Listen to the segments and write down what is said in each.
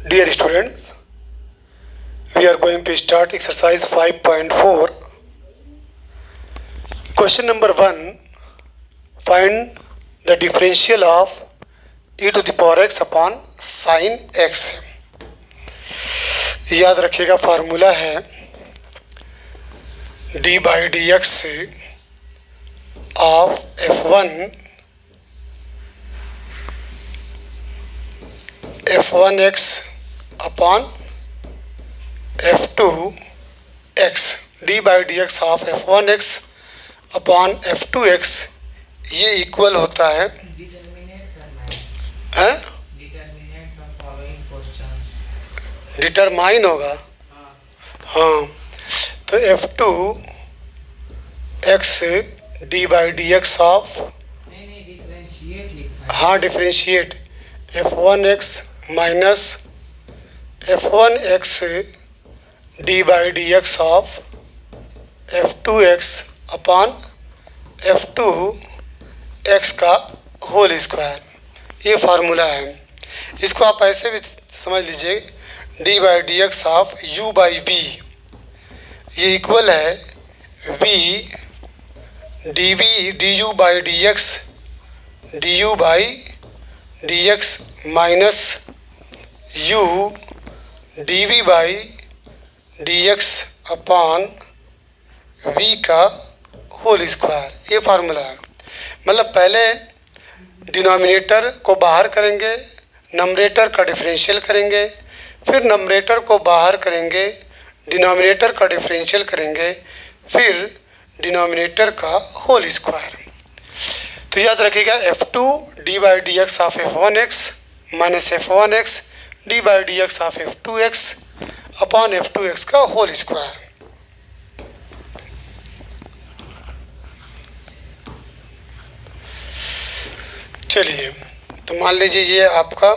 Dear students, we are going to start exercise 5.4. Question number 1. Find the differential of e to the power x upon sin x. याद रखिएगा formula है d by dx of f1x upon f2x. d by dx of f1x upon f2x ये equal होता है determine होगा। हाँ, तो f2x d by dx of हाँ differentiate f1x minus f1x d by dx of f2x upon f2x का whole square, ये formula है। इसको आप ऐसे भी समझ लीजिए d by dx of u by v ये इक्वल है v dv du by dx minus u dv by dx upon v का होल स्क्वायर, ये फार्मूला है। मतलब पहले डिनोमिनेटर को बाहर करेंगे, नंबरेटर का डिफरेंशियल करेंगे, फिर नंबरेटर को बाहर करेंगे, डिनोमिनेटर का डिफरेंशियल करेंगे, फिर डिनोमिनेटर का होल स्क्वायर। तो याद रखिएगा f2 d by dx of f1x minus f1x d by dx of f2x upon f2x का होल स्क्वायर। चलिए, तो मान लीजिए ये आपका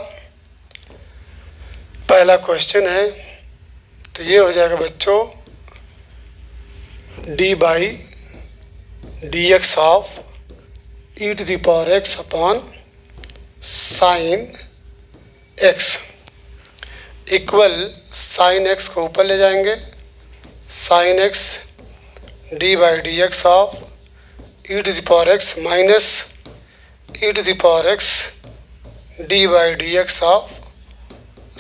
पहला क्वेश्चन है। तो ये हो जाएगा बच्चों d by D x of E to the power x upon sine X equal sine X को ऊपर ले जाएंगे, sine X d by D x of E to the power X minus e to the power x d by dx of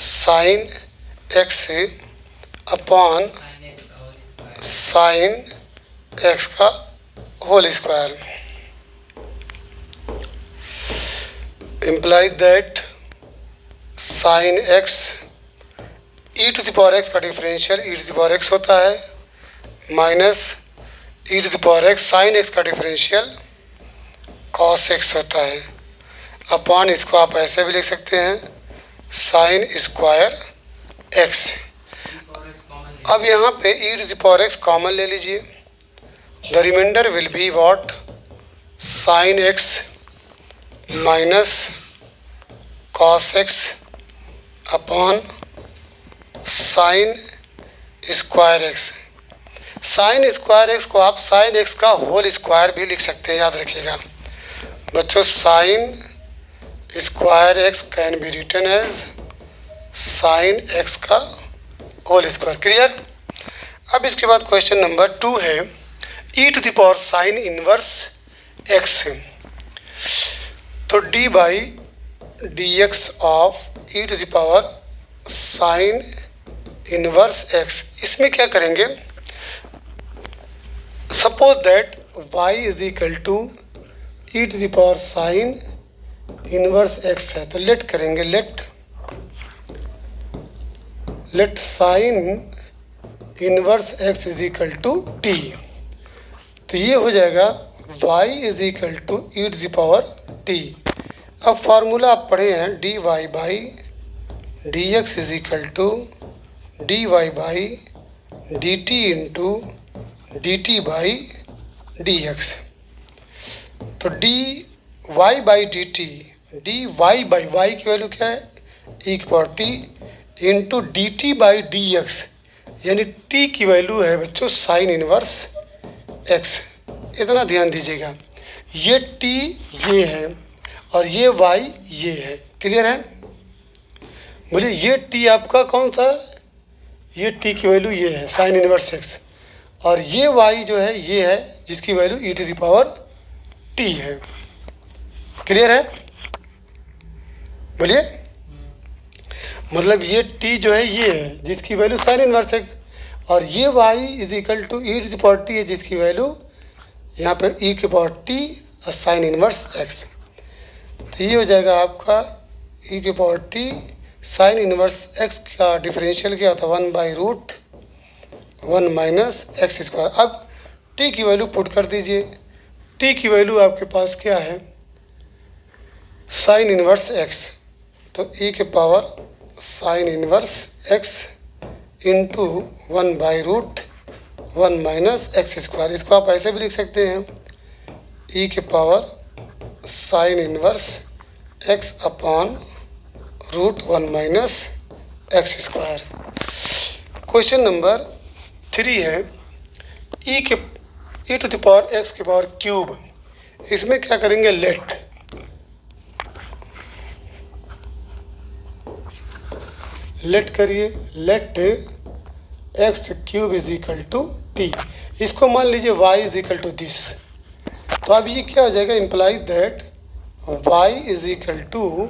sine x upon sine x का whole square implies that sine x e to the power x का differential e to the power x होता है minus e to the power x sine x का differential cos x होता है upon, इसको आप ऐसे भी लिख सकते हैं साइन स्क्वायर x। अब यहाँ पे e to the power x common ले लीजिए, the remainder will be what sine x minus cos x upon sine square x। Sine square x को आप साइन x का होल स्क्वायर भी लिख सकते हैं, याद रखिएगा बच्चों। Sine square X can be written as sine X का होल स्क्वायर। क्लियर। अब इसके बाद क्वेश्चन नंबर 2 है e to the power sine inverse x. तो d by D x of e to the power sine inverse x, इसमें क्या करेंगे, suppose that y is equal to e to the power sine inverse x है, तो let करेंगे, let sine inverse x is equal to t। तो ये हो जाएगा y is equal to e to the power t। अब formula आप पढ़े हैं dy by D x is equal to dy by D T into D T by D x. तो D Y by D T, D Y by Y की value क्या है e की power T into D T by D X, यानी t की value है बच्चों sign inverse x। इतना ध्यान दीजिएगा, ये t ये है और ये y ये है। क्लियर है। बोलिए ये टी आपका कौन सा है? ये टी की वैल्यू ये है साइन इनवर्स एक्स, और ये वाई जो है ये है जिसकी value e to the power t है। क्लियर है? बोलिए, मतलब ये टी जो है ये है जिसकी वैल्यू साइन इनवर्स एक्स, और ये y is equal to e to the power t है जिसकी वैल्यू यहाँ पर ई के पावर टी और साइन इनवर्स एक्स। तो ये हो जाएगा आपका ई के power t sine inverse x का डिफरेंशियल क्या होता है 1/√1 माइनस एक्स स्क्वायर। अब टी की वैल्यू पुट कर दीजिए। टी की वैल्यू आपके पास क्या है? साइन इनवर्स एक्स, तो ई के power sine inverse x into 1/√1 minus x square. इसको आप ऐसे भी लिख सकते हैं, ई के power sine inverse x upon √1 minus x square. Question number 3 है ई टू द पावर एक्स के पावर क्यूब। इसमें क्या करेंगे? लेट करिए, let x cube is equal to t. इसको मान लीजिए y is equal to this. तो अब ये क्या हो जाएगा? Imply that Y is equal to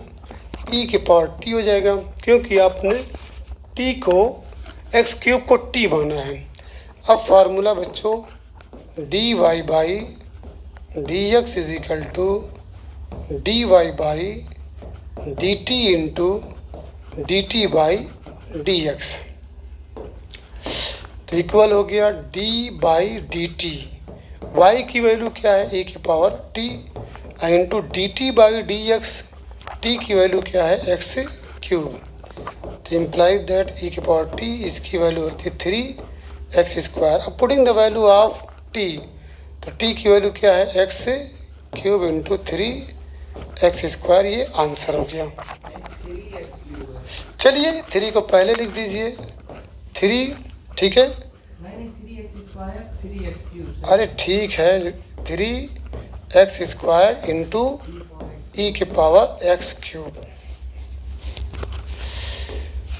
E के पावर टी हो जाएगा, क्योंकि आपने टी को एक्स क्यूब को टी माना है। अब फार्मूला बच्चों d Y by D x is equal to D Y by D T into D T by D x. तो इक्वल हो गया d by D T. Y की वैल्यू क्या है? ए की power T into D T by D x. T की value क्या है? X cube. तो इम्प्लाई दैट ई की पावर टी इसकी वैल्यू होती है 3x स्क्वायर। अब putting the value of T, तो टी की वैल्यू क्या है? X cube into 3x square. ये आंसर हो गया। चलिए 3 को पहले लिख दीजिए, 3 ठीक है। अरे ठीक है, 3x स्क्वायर इंटू ई के power x cube.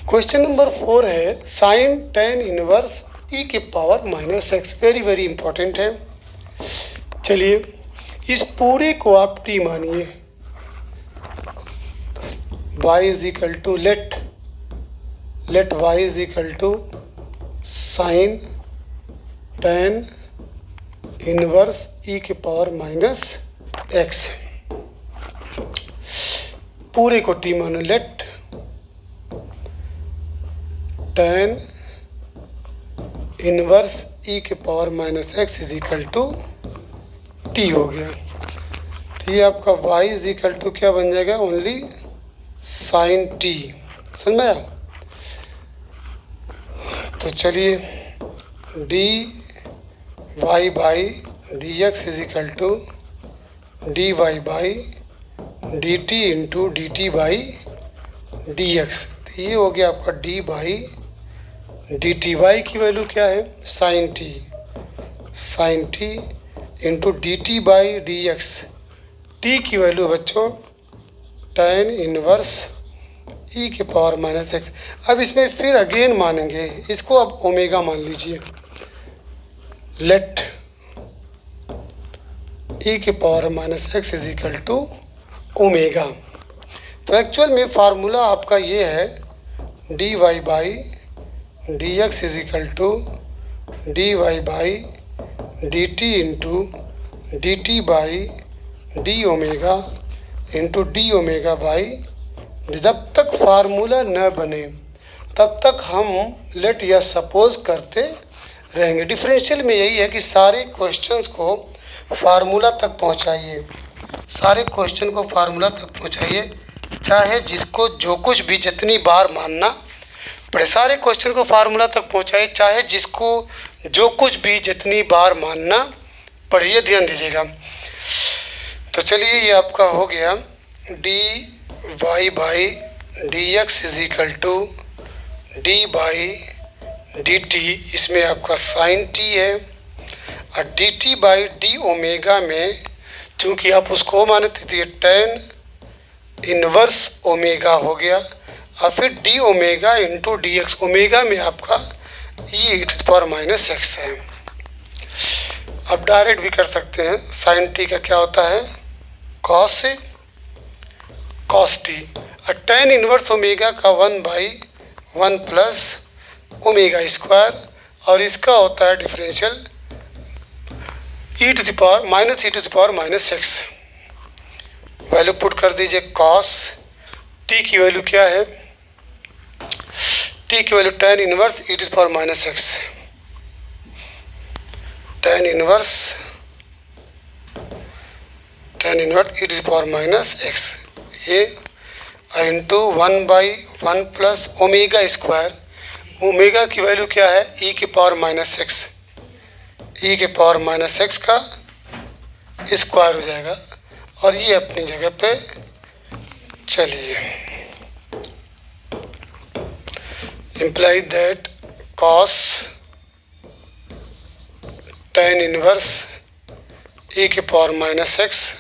Question number 4 है साइन टेन इनवर्स ई के power minus x. Very very important है। चलिए इस पूरे को आप टी मानिए। y is equal to let y is equal to sine tan inverse ई के पावर माइनस एक्स। पूरे को टी मानो। लेट टेन इनवर्स ई के power minus x is equal to t हो गया। तो ये आपका y इज इक्वल टू क्या बन जाएगा? Only sine t. समझ में आया? तो चलिए d Y by D x is equal to D Y by D T into D T by D x. तो ये हो गया आपका d by D T. Y की वैल्यू क्या है? Sine t into D T by D x. T की value बच्चों टेन इनवर्स ई के पावर माइनस एक्स। अब इसमें फिर अगेन मानेंगे, इसको अब ओमेगा मान लीजिए। लेट ई के power minus x is equal to omega. तो एक्चुअल में फार्मूला आपका ये है D Y by D x is equal to D Y by D T into D T by D omega into D omega by. जब तक formula न बने तब तक हम लेट या सपोज करते रहेंगे। डिफरेंशियल में यही है कि सारे क्वेश्चंस को फार्मूला तक पहुंचाइए, सारे क्वेश्चन को फार्मूला तक पहुंचाइए, चाहे जिसको जो कुछ भी जितनी बार मानना पड़े। सारे क्वेश्चन को फार्मूला तक पहुंचाइए, चाहे जिसको जो कुछ भी जितनी बार मानना पड़े। ये ध्यान दीजिएगा। तो चलिए ये आपका हो गया d Y by D x is equal to d by D t. इसमें आपका साइन टी है और d T by D omega में चूँकि आप उसको मानते थे टेन इनवर्स ओमेगा हो गया। और फिर D omega into D X, omega में आपका ये ई to the power minus X है। अब डायरेक्ट भी कर सकते हैं, साइन टी का क्या होता है कॉस टी, और टेन इनवर्स ओमेगा का 1/1 प्लस ओमेगा स्क्वायर, और इसका होता है differential e to the power minus x. Value put कर दीजिए, कॉस टी की वैल्यू क्या है, टी की value tan inverse E to the power minus X, tan inverse E to the power minus X, ये into 1/1 plus omega square, omega की value क्या है ई के पावर माइनस एक्स, ई के पावर माइनस एक्स का square हो जाएगा, और ये अपनी जगह पे चलिए, imply that cos tan inverse ई के power minus X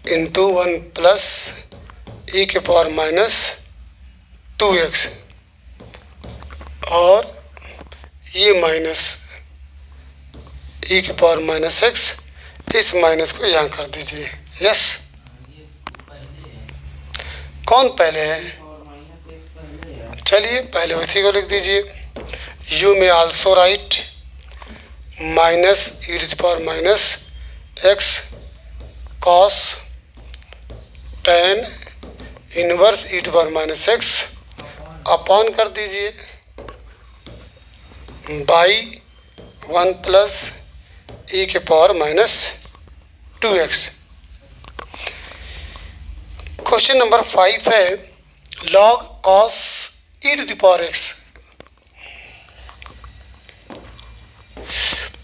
into 1 plus E के पावर माइनस 2x, और ये माइनस ई के पावर माइनस एक्स, इस माइनस को यहाँ कर दीजिए। यस, कौन पहले है, चलिए पहले उसी को लिख दीजिए। You may also write minus e to the power minus x cos tan inverse E to power minus x upon कर दीजिए बाई 1 प्लस ई के power minus 2x। Question number 5 है log cos E to the power x,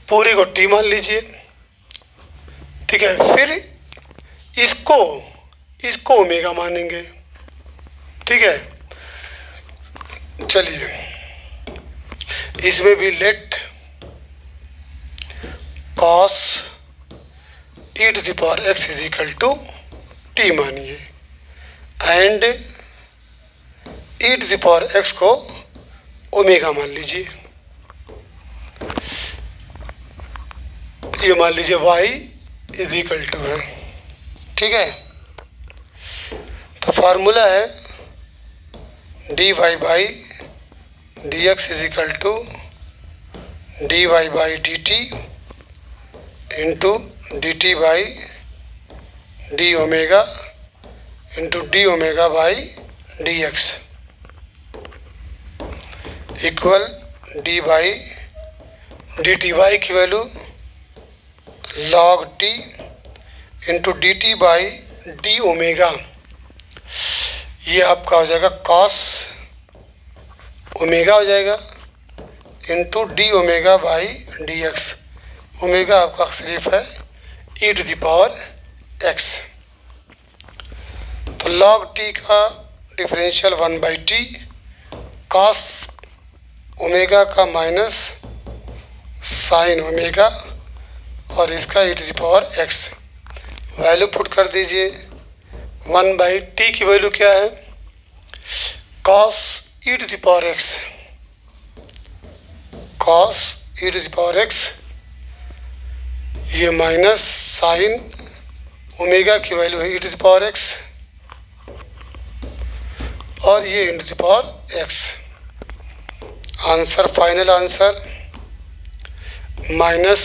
पूरी को T मान लीजिए, ठीक है, फिर इसको ओमेगा मानेंगे, ठीक है। चलिए इसमें भी let cos E to the power X is equal to T मानिए, and E to the power X को ओमेगा मान लीजिए, ये मान लीजिए y इज इक्वल टू है, ठीक है। तो फार्मूला है D Y by D x is equal to D Y by D T into D T by D omega into D omega by D x equal D by D T Y की value log T into D T by D omega, ये आपका हो जाएगा cos omega हो जाएगा into D omega by D X, omega आपका सिर्फ है ई टू द पावर एक्स। तो लॉग टी का डिफरेंशियल 1/t कॉस ओमेगा का माइनस साइन ओमेगा और इसका E to the power X. Value put कर दीजिए, 1/t की वैल्यू क्या है cos E to the power X, cos E to the power x, ये माइनस साइन ओमेगा की वैल्यू है ई टू द पावर एक्स, और ये ई to the power X. Answer, final answer minus,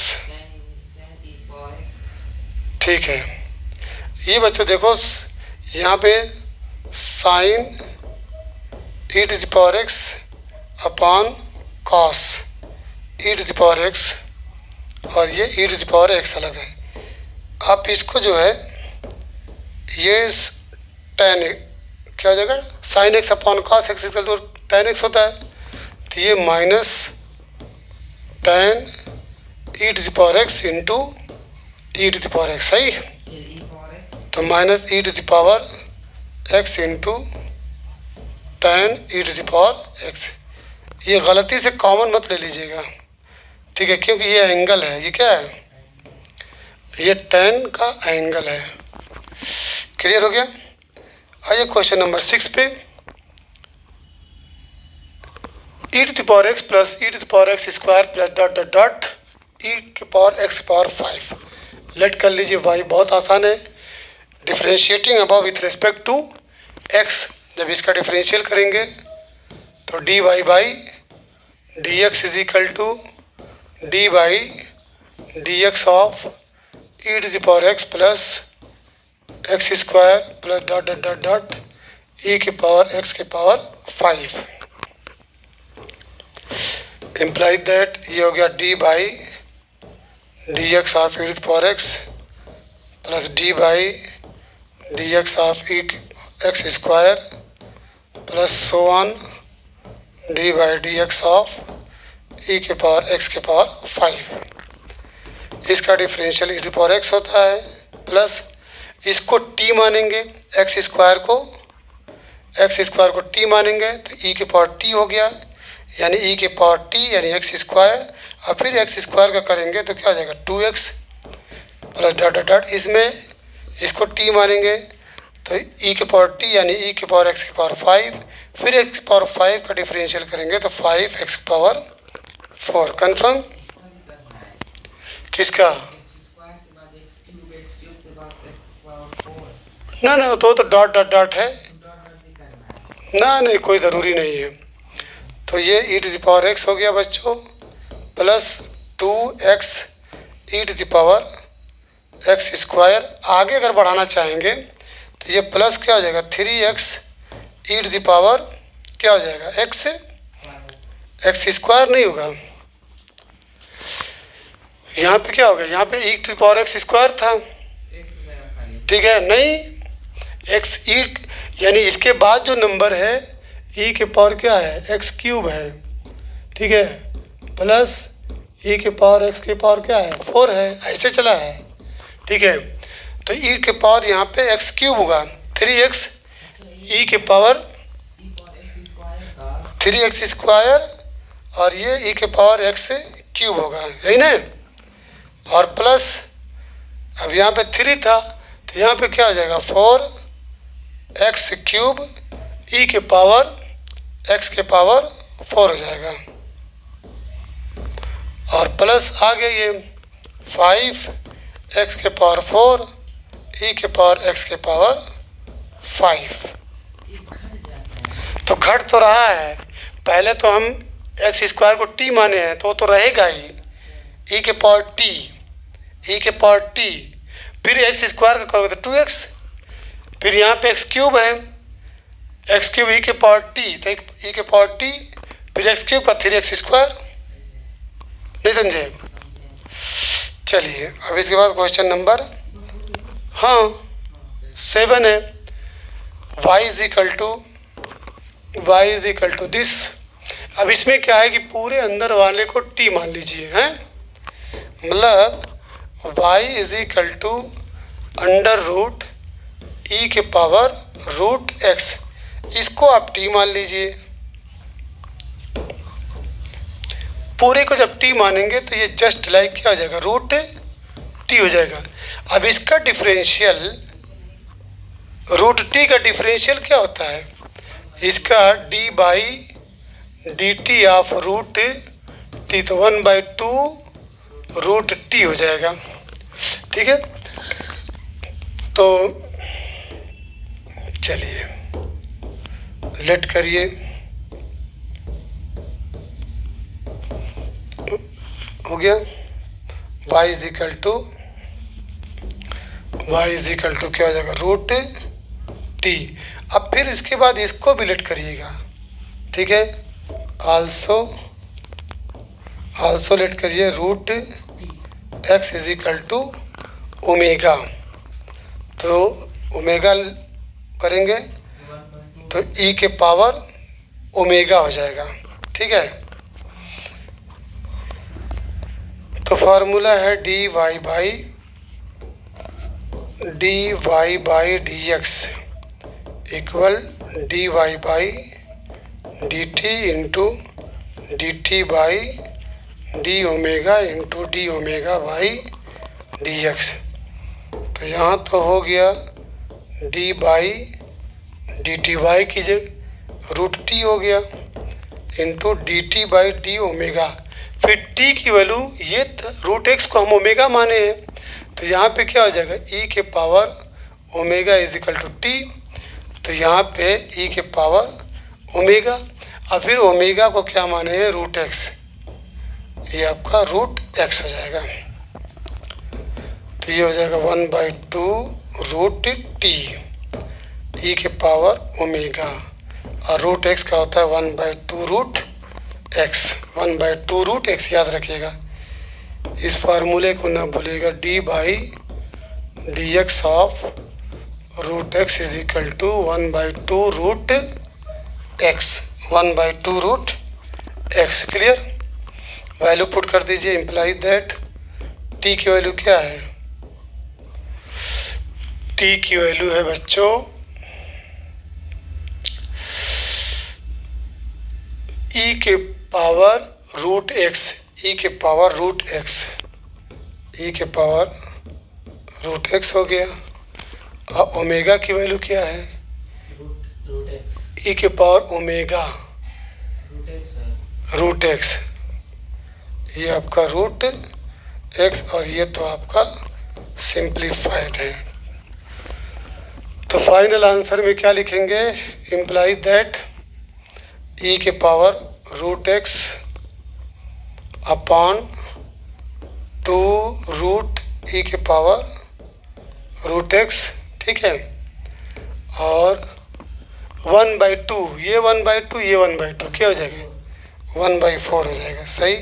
ठीक है। ये बच्चों देखो यहाँ पे sine E to the power x upon cos E to the power x, और ये ई टू द पावर एक्स अलग है। आप इसको जो है ये टेन क्या हो जाएगा sine x upon cos x equal to tan x होता है, तो ये minus tan e to the power x into e to the power x, सही। तो minus e to the power x into tan e to the power x. ये गलती से common मत ले लीजिएगा, ठीक है, क्योंकि ये एंगल है, ये क्या है, ये टेन का एंगल है, क्लियर हो गया। आइए क्वेश्चन नंबर 6 पे। e to the power x plus e to the power x square plus dot dot dot e के पावर x पावर 5 लेट कर लीजिए भाई, बहुत आसान है। Differentiating above with respect to x, जब इसका डिफरेंशियल करेंगे तो dy by dx is equal to d by dx of e to the power x plus x square plus dot dot dot dot e के पावर x के power 5 implies that ये हो गया d by D x of e to the power x plus d by D x of e x square plus so on d by D x of e के power x के power 5। इसका differential e to the power x होता है, plus इसको t मानेंगे, x square को t मानेंगे तो e के पावर t हो गया, यानी e के पावर t यानी x स्क्वायर, और फिर x स्क्वायर का करेंगे तो क्या हो जाएगा 2x plus dot dot dot, इसमें इसको t मानेंगे तो e के पावर t यानी e के पावर x के पावर 5, फिर x के पावर 5 का डिफरेंशियल करेंगे तो 5x पावर 4। कन्फर्म किसका? ना ना तो डॉट डॉट डॉट है ना, नहीं कोई ज़रूरी नहीं है। तो ये e to the power x हो गया बच्चों, plus 2x e to the power x square. आगे अगर बढ़ाना चाहेंगे तो ये प्लस क्या हो जाएगा 3x e to the power क्या हो जाएगा x स्क्वायर नहीं होगा, यहाँ पे क्या हो गया, यहाँ पे e to the power x square था, ठीक है। नहीं x e यानी इसके बाद जो नंबर है e के पावर क्या है x क्यूब है, ठीक है, प्लस e के पावर x के पावर क्या है 4 है, ऐसे चला है, ठीक है। तो e के पावर यहाँ पे x क्यूब होगा 3x e के पावर 3x स्क्वायर, और ये e के पावर x क्यूब होगा, यही ना। और प्लस अब यहाँ पे 3 था तो यहाँ पे क्या हो जाएगा 4x क्यूब e के पावर x के पावर 4 हो जाएगा, और प्लस आगे ये 5x के पावर 4 e के पावर x के पावर 5। तो घट तो रहा है, पहले तो हम x स्क्वायर को t माने हैं तो वो तो रहेगा ही, e के पावर t, फिर x स्क्वायर का करोगे तो 2x, फिर यहाँ पे x क्यूब है, x क्यूब e के पावर t तो e के पावर t, फिर x क्यूब का 3x स्क्वायर, नहीं समझे। चलिए अब इसके बाद क्वेश्चन नंबर 7 है, y is equal to this. अब इसमें क्या है कि पूरे अंदर वाले को t मान लीजिए, हैं, मतलब y is equal to under root e के पावर रूट x, इसको आप t मान लीजिए। पूरे को जब t मानेंगे तो ये जस्ट लाइक क्या हो जाएगा रूट t हो जाएगा। अब इसका डिफरेंशियल रूट t का डिफरेंशियल क्या होता है, इसका d by D t of root t, तो 1/2 रूट t हो जाएगा, ठीक है। तो चलिए लेट करिए, हो गया y इज इक्वल टू क्या हो जाएगा रूट t। अब फिर इसके बाद इसको भी लेट करिएगा, ठीक है, आल्सो लेट करिए root x is equal to omega. तो ओमेगा करेंगे तो e के पावर ओमेगा हो जाएगा, ठीक है। तो फार्मूला है dy by D x equal dy by D T into D T by D omega into D omega by D x. तो यहाँ तो हो गया d by D T y कीजिए रूट टी हो गया into D T by D omega. फिर t की वैल्यू ये रूट एक्स को हम ओमेगा माने हैं, तो यहाँ पे क्या हो जाएगा ई के power omega is equal to t. तो यहाँ पे ई के पावर ओमेगा और फिर ओमेगा को क्या माने हैं रूट एक्स, ये आपका रूट एक्स हो जाएगा। तो ये हो जाएगा 1/2 रूट टी ई के पावर ओमेगा और रूट एक्स का होता है 1/2 रूट एक्स। 1/2 रूट एक्स याद रखिएगा, इस फार्मूले को ना भूलिएगा। D by D x of root x is equal to 1/2 root x. 1/2 root x. Clear. Value put कर दीजिए। इम्प्लाई दैट टी की वैल्यू क्या है, टी की वैल्यू है बच्चों ई के पावर रूट एक्स। ई के पावर रूट एक्स, ई के पावर रूट एक्स हो गया। और ओमेगा की वैल्यू क्या है रूट एक्स। ई के पावर ओमेगा रूट एक्स, ये आपका रूट एक्स और ये तो आपका सिंप्लीफाइड है। तो फाइनल आंसर में क्या लिखेंगे, इम्प्लाई दैट ई के power root X upon 2 root E के पावर रूट एक्स, ठीक है। और 1/2, ये 1/2 ये 1/2 क्या हो जाएगा 1/4 हो जाएगा। सही,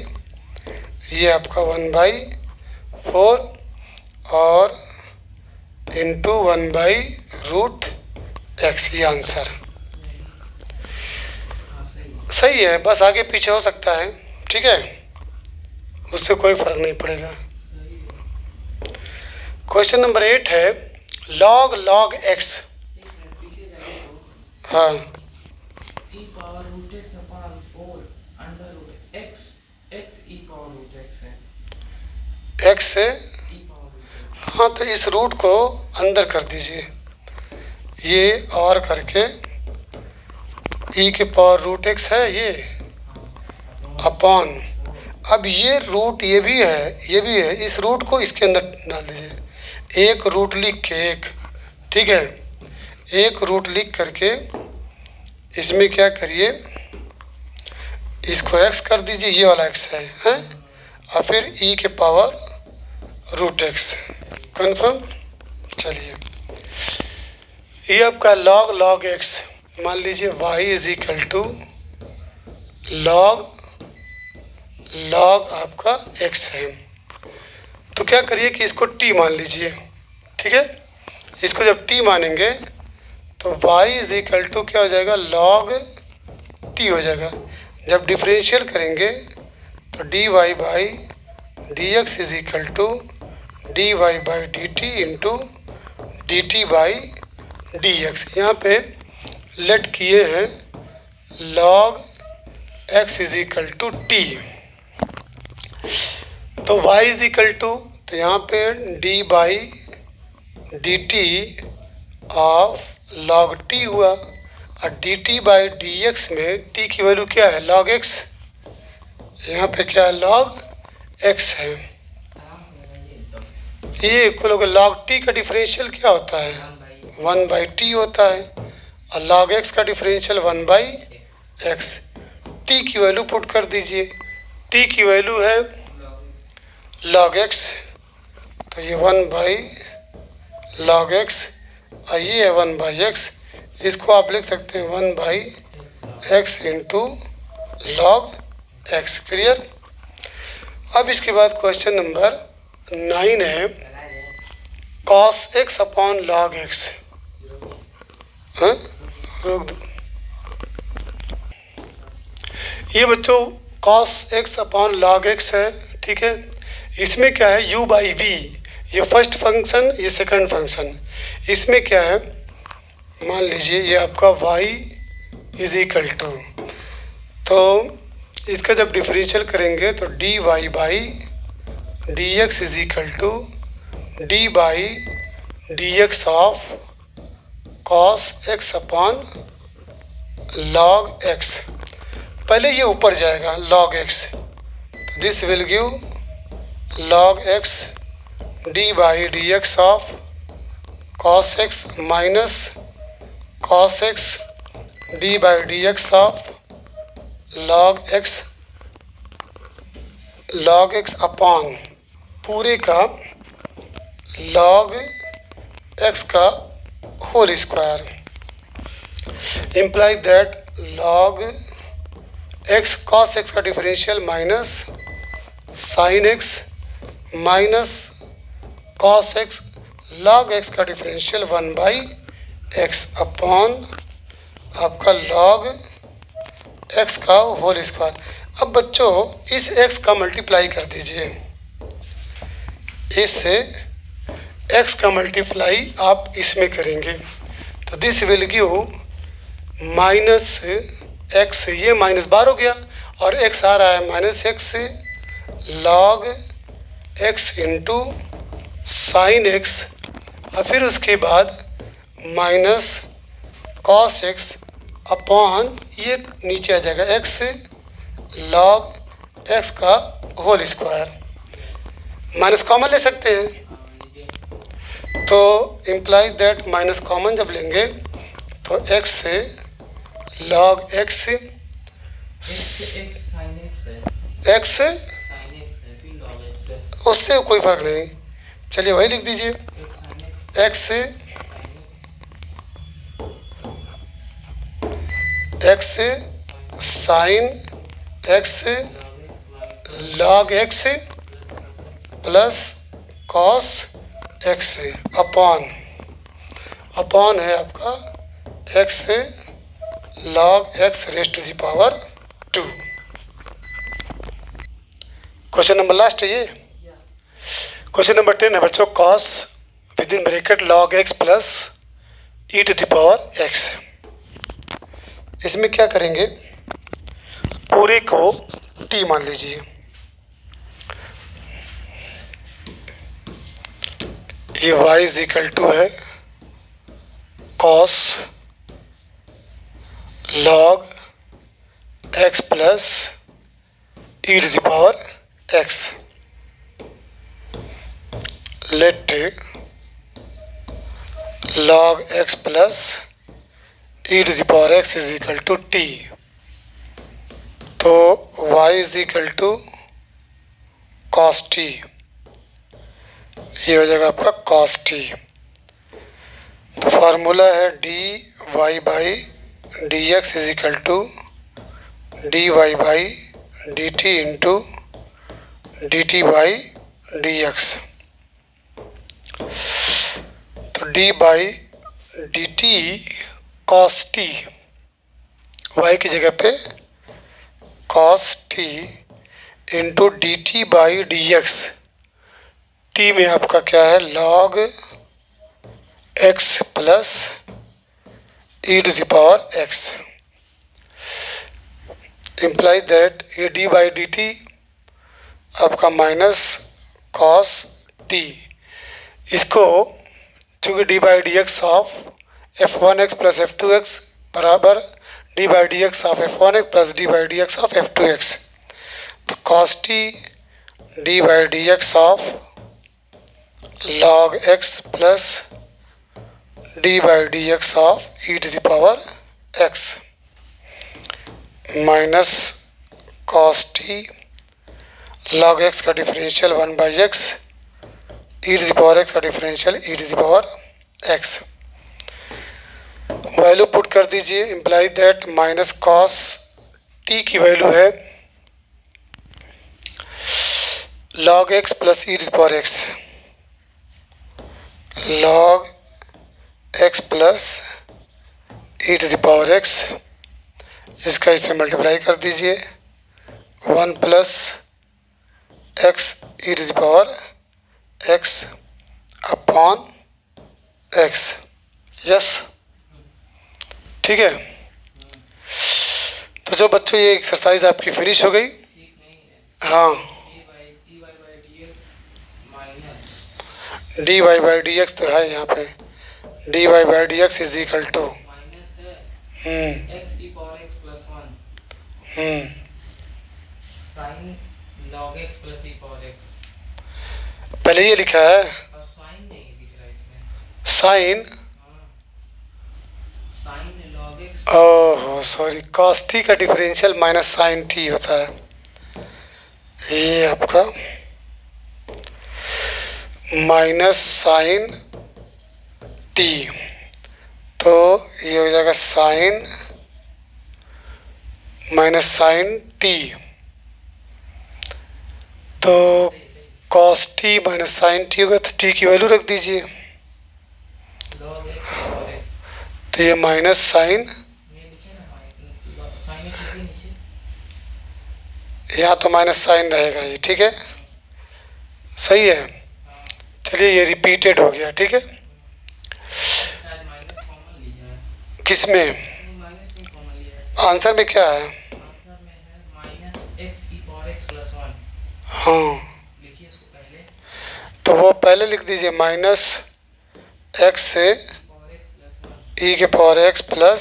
ये आपका 1/4 और इंटू 1/रूट एक्स, ये आंसर सही है। बस आगे पीछे हो सकता है, ठीक है, उससे कोई फर्क नहीं पड़ेगा। क्वेश्चन नंबर 8 है log x। हाँ x से, हाँ तो इस रूट को अंदर कर दीजिए, ये और करके ई के पावर रूट एक्स है ये अपॉन, अब ये रूट ये भी है ये भी है, इस रूट को इसके अंदर डाल दीजिए। एक रूट लिख के एक, ठीक है, एक रूट लिख करके इसमें क्या करिए इसको x कर दीजिए, ये वाला x है, हैं? और फिर ई के पावर रूट एक्स। कन्फर्म। चलिए ये आपका log x, मान लीजिए y is equal to log आपका x है। तो क्या करिए कि इसको t मान लीजिए, ठीक है। इसको जब t मानेंगे तो y इज इक्वल टू क्या हो जाएगा log t हो जाएगा। जब डिफरेंशियल करेंगे तो dy by dx is equal to dy by dt into dt by dx। यहाँ पे लेट किए हैं log x is equal to t. तो y इज इक्वल टू, तो यहाँ पे d by D t of log t हुआ और dt बाई dx में t की वैल्यू क्या है log x, यहाँ पे क्या है log x है। ये इक्वल होगा log t का डिफरेंशियल क्या होता है 1/t होता है और log x का डिफरेंशियल 1/x। t की वैल्यू पुट कर दीजिए, t की वैल्यू है log x, तो ये 1/log x और ये है 1/x। इसको आप लिख सकते हैं 1/x into log x। Clear. अब इसके बाद क्वेश्चन नंबर 9 है cos x upon log x। हाँ रोक दो। ये बच्चों cos x upon log x है, ठीक है। इसमें क्या है u बाई v, ये फर्स्ट फंक्शन ये सेकंड फंक्शन। इसमें क्या है मान लीजिए ये आपका y इज इक्वल टू, तो इसका जब डिफरेंशियल करेंगे तो dy by dx is equal to d by dx of cos x upon log x. पहले ये ऊपर जाएगा log x, तो this will give log x d by D x of cos x minus cos x d by D x of log x upon पूरे का log x का whole square, imply that log x cos x का differential minus sine x minus cos x log x का differential 1/x upon आपका log x का whole square. अब बच्चों इस x का मल्टीप्लाई कर दीजिए, इस x का मल्टीप्लाई आप इसमें करेंगे तो this will give minus x, ये माइनस बार हो गया और x आ रहा है minus x log x into sine x, और फिर उसके बाद माइनस cos x अपॉन ये नीचे आ जाएगा x log x का होल स्क्वायर। माइनस कॉमन ले सकते हैं, तो इम्प्लाई दैट माइनस कॉमन जब लेंगे तो x से log x उससे कोई फर्क नहीं, चलिए वही लिख दीजिए x sine x log x plus cos x upon है आपका x log x raise to the power 2। Question number last है ये, क्वेश्चन नंबर 10 है बच्चों, cos within bracket log x plus e to the power x। इसमें क्या करेंगे, पूरे को t मान लीजिए, ये y इज इक्वल टू है cos log x plus e to the power x। Let log x plus e to the power x is equal to t, तो y is equal to cos t, ये हो जाएगा आपका cos t। तो formula है dy by D x is equal to D Y by D T into D T by D x. तो D by D T cos T, Y की जगह पे cos T into D T by D x. T में आपका क्या है, log X plus e to the power x, imply that ये d by D T आपका माइनस cos t, इसको चूँकि d by D x of f1x plus f2x बराबर d by D x of f1x plus d by D x of f2x, तो cos t d by D x of log x plus d by D x of e to the power x minus cos t log x का differential 1/x e to the power x का differential e to the power x। Value put कर दीजिए, imply that minus cos t की value है log x plus e to the power x, log x plus e to the power x, इसका इससे multiply कर दीजिए 1 plus x e to the power x upon x। Yes, ठीक है। तो जो बच्चों ये एक्सरसाइज आपकी फिनिश हो गई। हाँ, dy बाई डी एक्स तो है यहाँ पे, D Y by D x is equal to minus है एक्स ई power X plus 1 sine log X plus E power X. पहले ये लिखा है और साइन नहीं दिख रहा इसमें। साइन, हाँ, sign log x. Oh sorry, cos T का डिफरेंशियल माइनस साइन टी होता है। ये आपका माइनस साइन टी, तो ये हो जाएगा साइन माइनस साइन टी, तो cos t minus sine t होगा, तो टी की वैल्यू रख दीजिए, लॉग एक्स ई पावर एक्स। तो ये माइनस साइन, ये लिखे ना साइन एक्स लिखिए नीचे। यहाँ तो माइनस साइन रहेगा ये, ठीक है, सही है। चलिए ये रिपीटेड हो गया, ठीक है। शायद माइनस कॉमन लिया है। किस में? माइनस नहीं कॉमन लिया है। आंसर में क्या है? आंसर में है माइनस एक्स ई पावर एक्स प्लस 1। हाँ, लिखिए इसको पहले। तो वो पहले लिख दीजिए, माइनस एक्स से पावर एक्स प्लस 1 ई के power X plus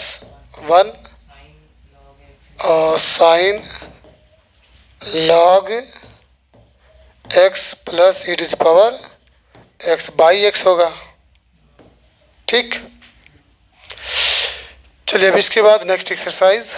1 sine log X और sine log X plus E to the power X by X होगा, ठीक। चलिए अब इसके बाद नेक्स्ट एक्सरसाइज